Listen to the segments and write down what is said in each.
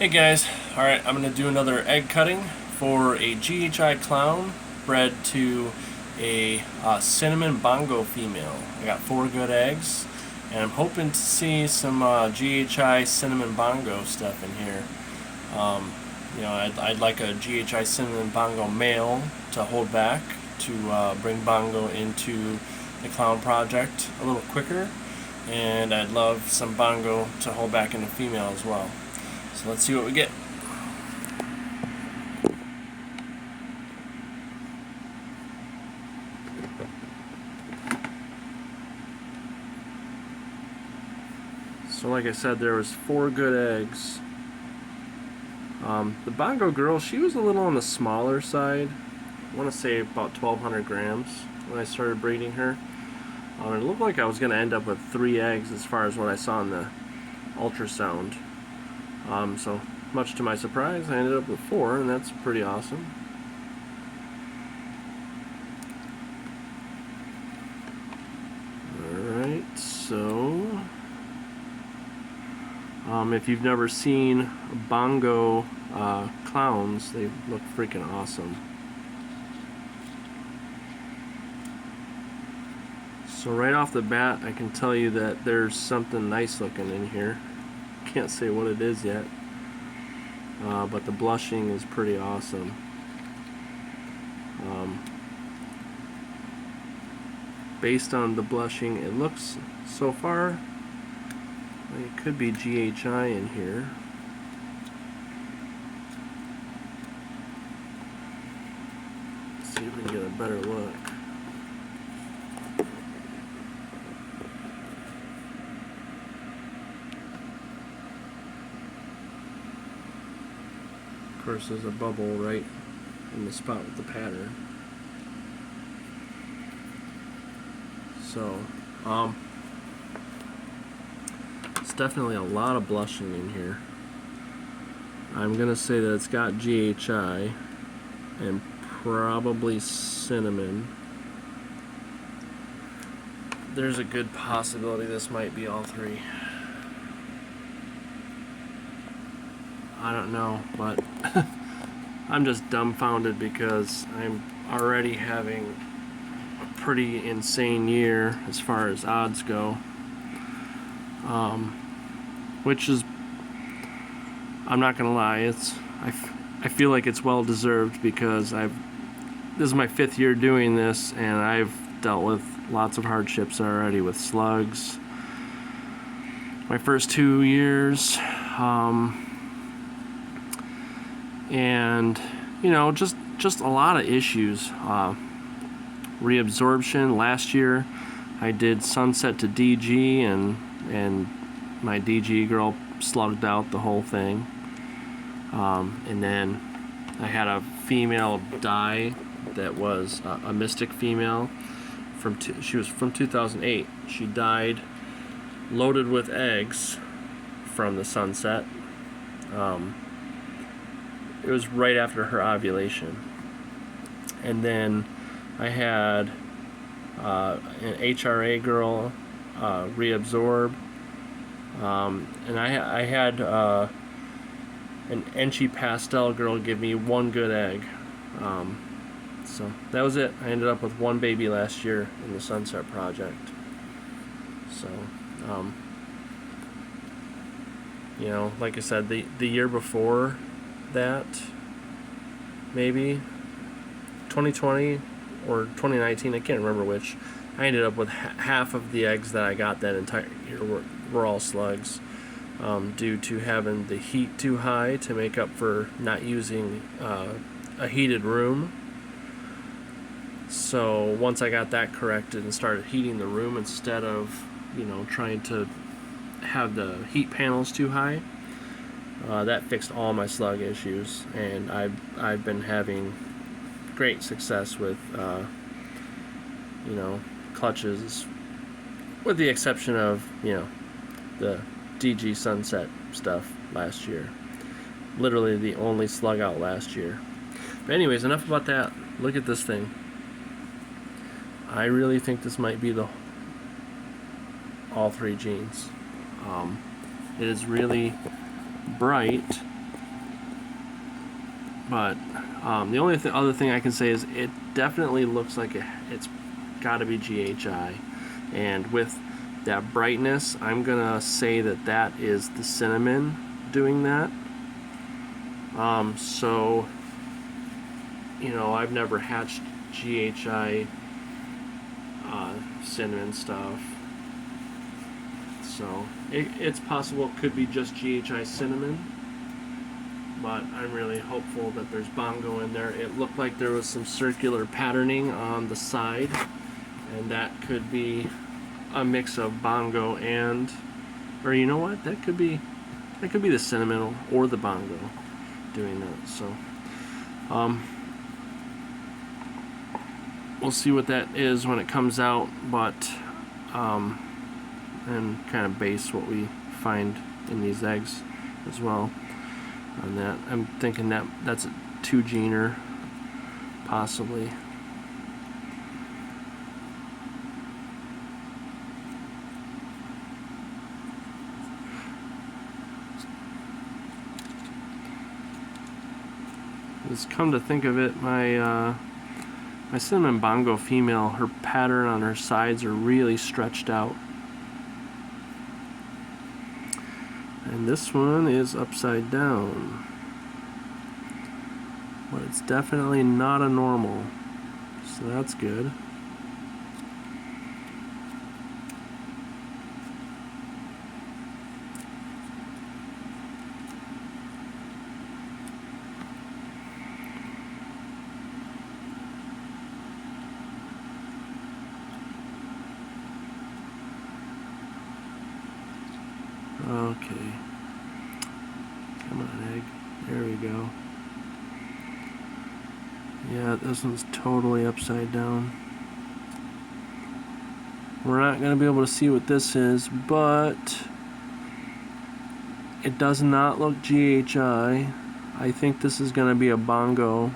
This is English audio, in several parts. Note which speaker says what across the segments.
Speaker 1: Hey guys, alright, I'm going to do another egg cutting for a GHI clown bred to a cinnamon bongo female. I got 4 good eggs, and I'm hoping to see some GHI cinnamon bongo stuff in here. I'd like a GHI cinnamon bongo male to hold back to bring bongo into the clown project a little quicker, and I'd love some bongo to hold back in the female as well. So let's see what we get. So like I said, there was 4 good eggs. The bongo girl, she was a little on the smaller side. I want to say about 1,200 grams when I started breeding her. It looked like I was going to end up with 3 eggs as far as what I saw in the ultrasound. So much to my surprise, I ended up with 4, and that's pretty awesome. Alright, so if you've never seen bongo clowns, they look freaking awesome. So right off the bat, I can tell you that there's something nice looking in here. Can't say what it is yet, but the blushing is pretty awesome. Based on the blushing, it looks so far like it could be GHI in here. Let's see if we can get a better look. Of course, there's a bubble right in the spot with the pattern. So, it's definitely a lot of blushing in here. I'm gonna say that it's got GHI and probably cinnamon. There's a good possibility this might be all 3. I don't know, but I'm just dumbfounded because I'm already having a pretty insane year as far as odds go, which is, I'm not gonna lie, I feel like it's well deserved because this is my 5th year doing this, and I've dealt with lots of hardships already with slugs. My first 2 years, and just a lot of issues. Reabsorption. Last year I did sunset to DG, and my DG girl slugged out the whole thing. And then I had a female die that was a mystic female she was from 2008. She died loaded with eggs from the sunset. It was right after her ovulation. And then I had an HRA girl reabsorb, and I had an Enchi pastel girl give me 1 good egg. So that was it. I ended up with 1 baby last year in the Sunset Project. So, like I said, the year before that, maybe 2020 or 2019, I can't remember which, I ended up with half of the eggs that I got that entire year were all slugs, due to having the heat too high to make up for not using a heated room. So once I got that corrected and started heating the room instead of trying to have the heat panels too high, that fixed all my slug issues, and I've been having great success with clutches, with the exception of the DG Sunset stuff last year. Literally the only slug out last year. But anyways, enough about that. Look at this thing. I really think this might be all 3 genes. It is really bright But the only other thing I can say is it definitely looks like it's got to be GHI, and with that brightness, I'm gonna say that that is the cinnamon doing that. So, you know, I've never hatched GHI cinnamon stuff, so it's possible it could be just GHI cinnamon, but I'm really hopeful that there's Bongo in there. It looked like there was some circular patterning on the side, and that could be a mix of Bongo and, or you know what, that could be the cinnamon or the Bongo doing that. So we'll see what that is when it comes out, but and kind of base what we find in these eggs as well on that. I'm thinking that that's a 2-gener possibly. It's come to think of it, my cinnamon Bongo female, her pattern on her sides are really stretched out. And this one is upside down. But it's definitely not a normal. So that's good. Okay. Come on, egg. There we go. Yeah, this one's totally upside down. We're not going to be able to see what this is, but it does not look GHI. I think this is going to be a Bongo.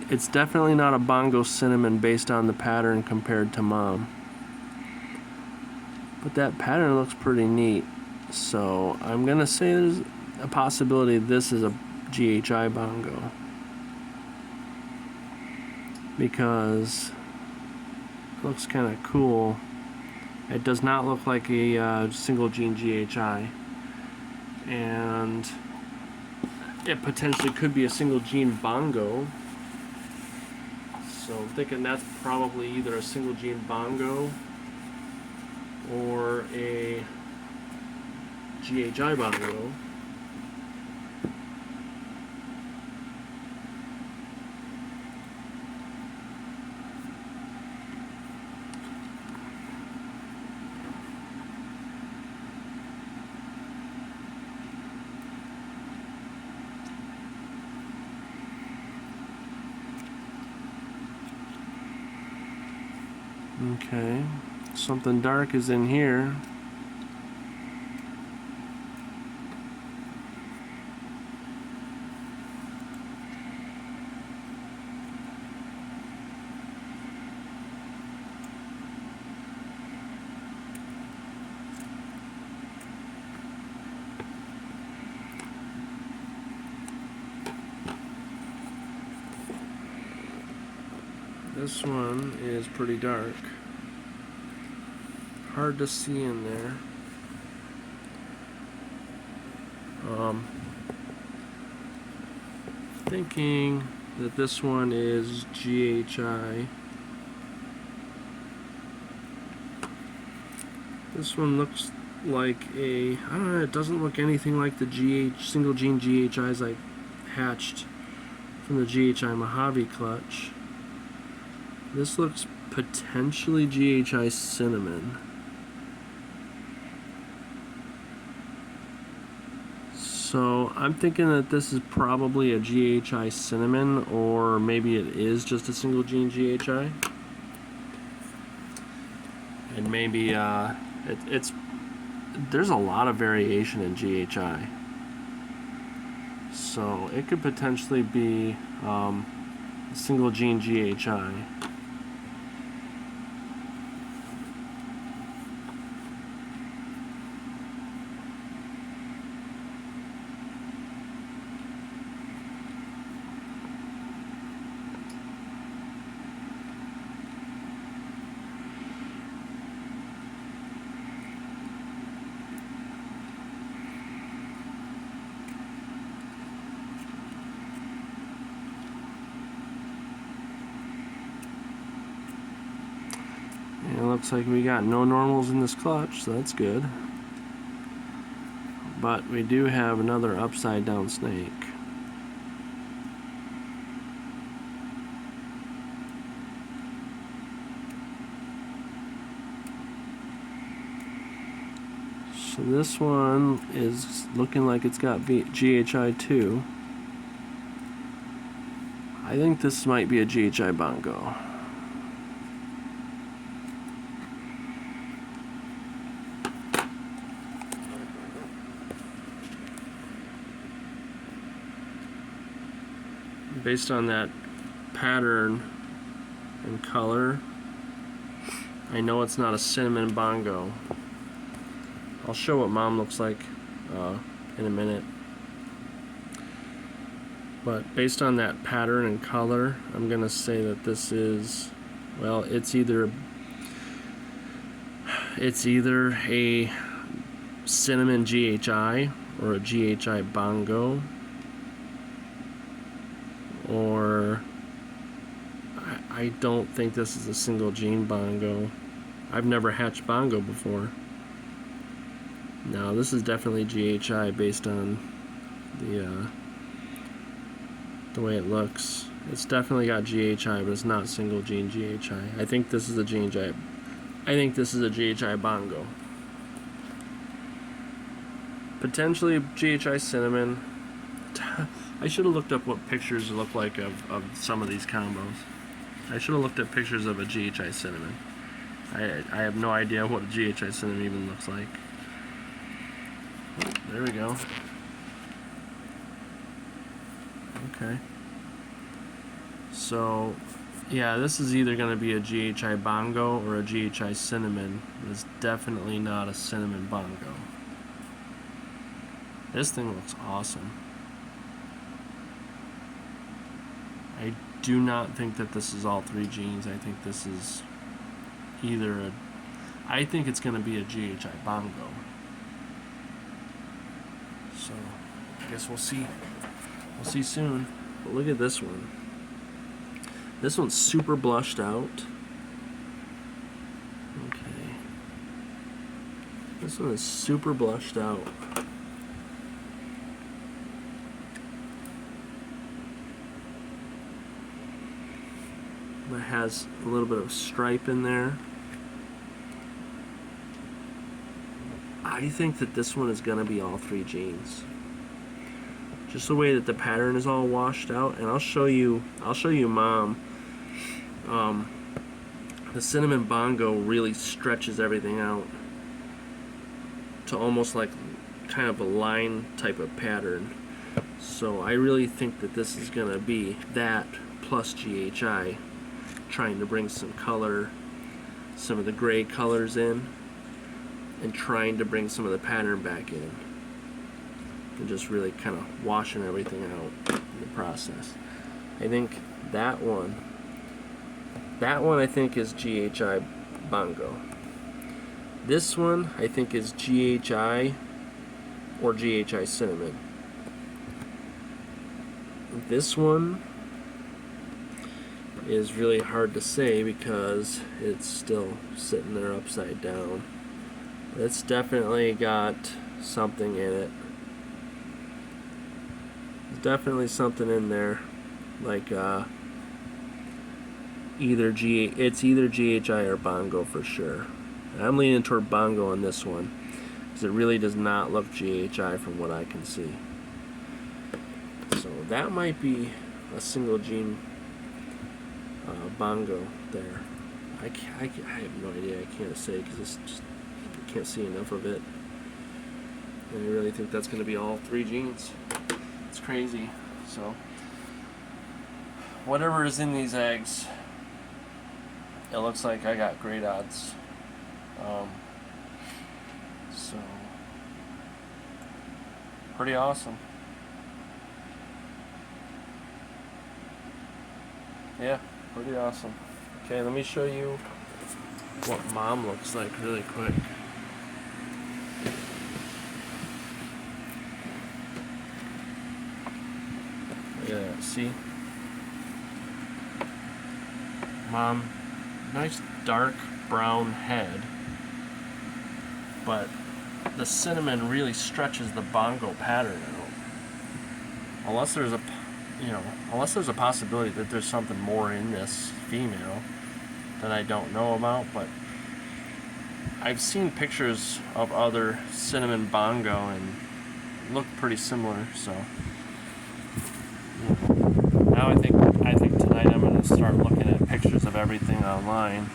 Speaker 1: It's definitely not a Bongo cinnamon based on the pattern compared to mom. But that pattern looks pretty neat. So I'm going to say there's a possibility this is a GHI Bongo. Because it looks kind of cool. It does not look like a single gene GHI. And it potentially could be a single gene Bongo. So I'm thinking that's probably either a single gene Bongo or a GHI Bongo. Okay, something dark is in here. This one is pretty dark. Hard to see in there. Thinking that this one is GHI. This one looks like a, I don't know, it doesn't look anything like the single gene GHIs I hatched from the GHI Mojave clutch. This looks potentially GHI Cinnamon. So I'm thinking that this is probably a GHI Cinnamon, or maybe it is just a single gene GHI. And maybe there's a lot of variation in GHI. So it could potentially be a single gene GHI. looks like we got no normals in this clutch, so that's good. But we do have another upside down snake. So this one is looking like it's got GHI 2. I think this might be a GHI Bongo. Based on that pattern and color, I know it's not a cinnamon bongo. I'll show what Mom looks like in a minute. But based on that pattern and color, I'm gonna say that this is, well, it's either a cinnamon GHI or a GHI bongo, or I don't think this is a single gene bongo. I've never hatched bongo before. No, this is definitely GHI based on the way it looks. It's definitely got GHI, but it's not single gene GHI. I think this is a GHI. I think this is a GHI bongo. Potentially GHI cinnamon. I should have looked up what pictures look like of some of these combos. I should have looked at pictures of a GHI cinnamon. I have no idea what a GHI cinnamon even looks like. Oh, there we go. Okay. So, yeah, this is either going to be a GHI bongo or a GHI cinnamon. It's definitely not a cinnamon bongo. This thing looks awesome. I do not think that this is all three genes. I think this is either a... I think it's going to be a GHI bongo. So, I guess we'll see. We'll see soon. But look at this one. This one's super blushed out. Okay. This one is super blushed out. It has a little bit of stripe in there. I think that this one is going to be all three genes. Just the way that the pattern is all washed out, and I'll show you Mom. The cinnamon bongo really stretches everything out to almost like kind of a line type of pattern. So I really think that this is going to be that plus GHI, trying to bring some color, some of the gray colors in, and trying to bring some of the pattern back in, and just really kind of washing everything out in the process. I think that one I think is GHI bongo. This one I think is GHI or GHI cinnamon. This one is really hard to say because it's still sitting there upside down. It's definitely got something in it. There's definitely something in there, like it's either GHI or bongo for sure. And I'm leaning toward bongo on this one because it really does not look GHI from what I can see. So that might be a single gene bongo there. I have no idea. I can't say because I can't see enough of it. And I really think that's going to be all three genes. It's crazy. So whatever is in these eggs, it looks like I got great odds. So pretty awesome. Yeah, pretty awesome. Okay, let me show you what Mom looks like really quick. Yeah, see? Mom, nice dark brown head, but the cinnamon really stretches the bongo pattern out. Unless there's a, unless there's a possibility that there's something more in this female that I don't know about, but I've seen pictures of other cinnamon bongo and look pretty similar. So now I think tonight I'm going to start looking at pictures of everything online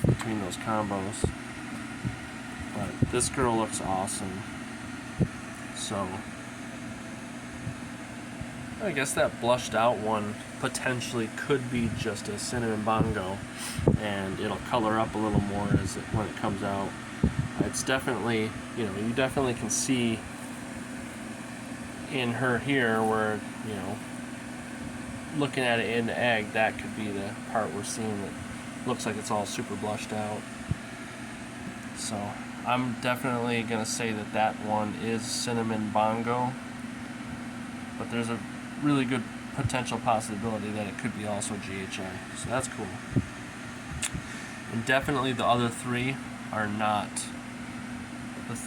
Speaker 1: between those combos. But this girl looks awesome. So I guess that blushed out one potentially could be just a cinnamon bongo, and it'll color up a little more when it comes out. It's definitely, you definitely can see in her here where, looking at it in the egg, that could be the part we're seeing that looks like it's all super blushed out. So I'm definitely going to say that one is cinnamon bongo, but there's a really good potential possibility that it could be also GHI, so that's cool. And definitely the other three are not,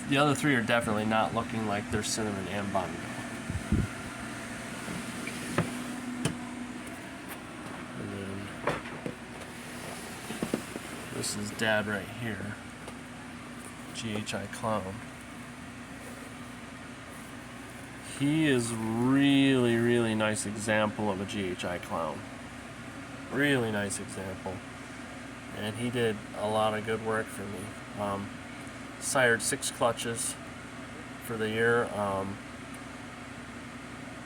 Speaker 1: the other three are definitely not looking like they're cinnamon and bongo. And then this is Dad right here, GHI Clown. He is really, really nice example of a GHI clown. Really nice example. And he did a lot of good work for me. Sired 6 clutches for the year. I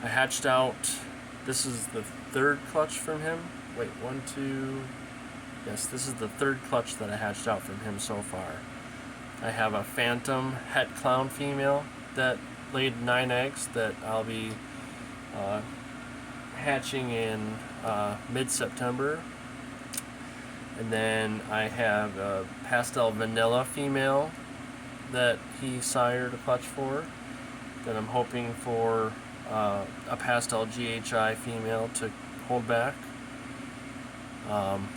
Speaker 1: hatched out, this is the 3rd clutch from him. Wait, 1, 2, yes, this is the 3rd clutch that I hatched out from him so far. I have a phantom het clown female that laid 9 eggs that I'll be hatching in mid-September. And then I have a pastel vanilla female that he sired a clutch for, that I'm hoping for a pastel GHI female to hold back. And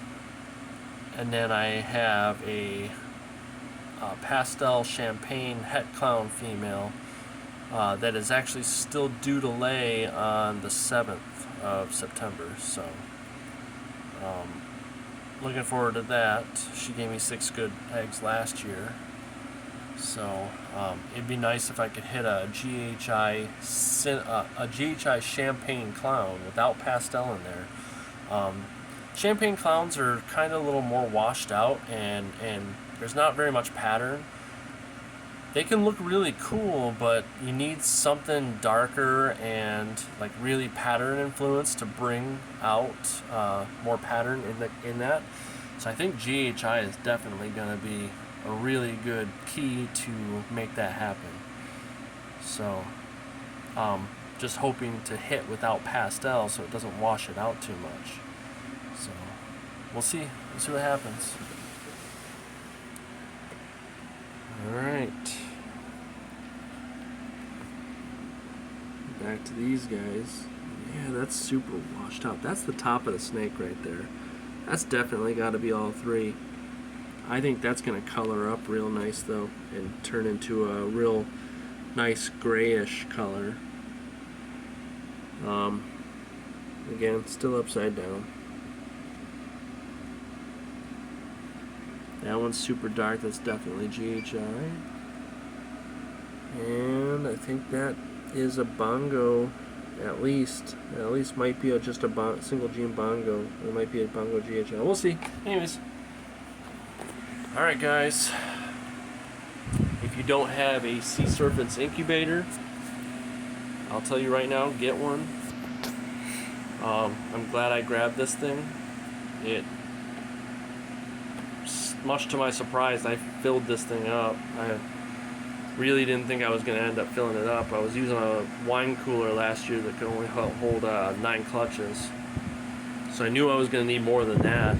Speaker 1: then I have a pastel champagne het clown female that is actually still due to lay on the 7th of September. So looking forward to that. She gave me 6 good eggs last year. So it'd be nice if I could hit a GHI champagne clown without pastel in there. Champagne clowns are kind of a little more washed out, and there's not very much pattern. They can look really cool, but you need something darker and like really pattern influence to bring out more pattern in that. So I think GHI is definitely going to be a really good key to make that happen. So just hoping to hit without pastel so it doesn't wash it out too much. So we'll see what happens. Alright, back to these guys. Yeah, that's super washed out. That's the top of the snake right there. That's definitely got to be all 3. I think that's going to color up real nice though and turn into a real nice grayish color. Again, still upside down. That one's super dark, that's definitely GHI. And I think that is a bongo, at least might be just a single gene bongo. It might be a bongo GHI. We'll see. Anyways. Alright guys, if you don't have a sea serpent's incubator, I'll tell you right now, get one. I'm glad I grabbed this thing. Much to my surprise, I filled this thing up. I really didn't think I was going to end up filling it up. I was using a wine cooler last year that could only hold 9 clutches. So I knew I was going to need more than that,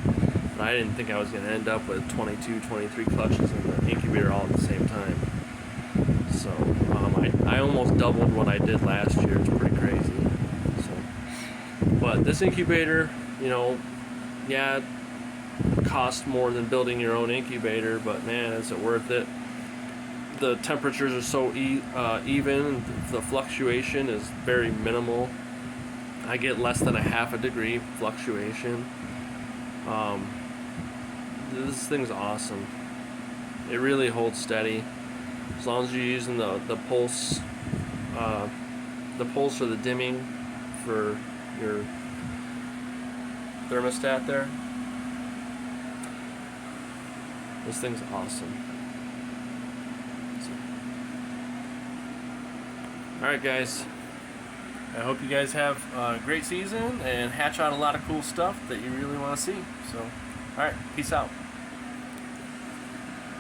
Speaker 1: but I didn't think I was going to end up with 22, 23 clutches in the incubator all at the same time. So I almost doubled what I did last year. It's pretty crazy. So, but this incubator, yeah, cost more than building your own incubator, but man, is it worth it. The temperatures are so even, the fluctuation is very minimal. I get less than a half a degree fluctuation. This thing's awesome. It really holds steady as long as you're using the pulse or the dimming for your thermostat there. This thing's awesome. Alright guys, I hope you guys have a great season and hatch out a lot of cool stuff that you really want to see. So, alright, peace out.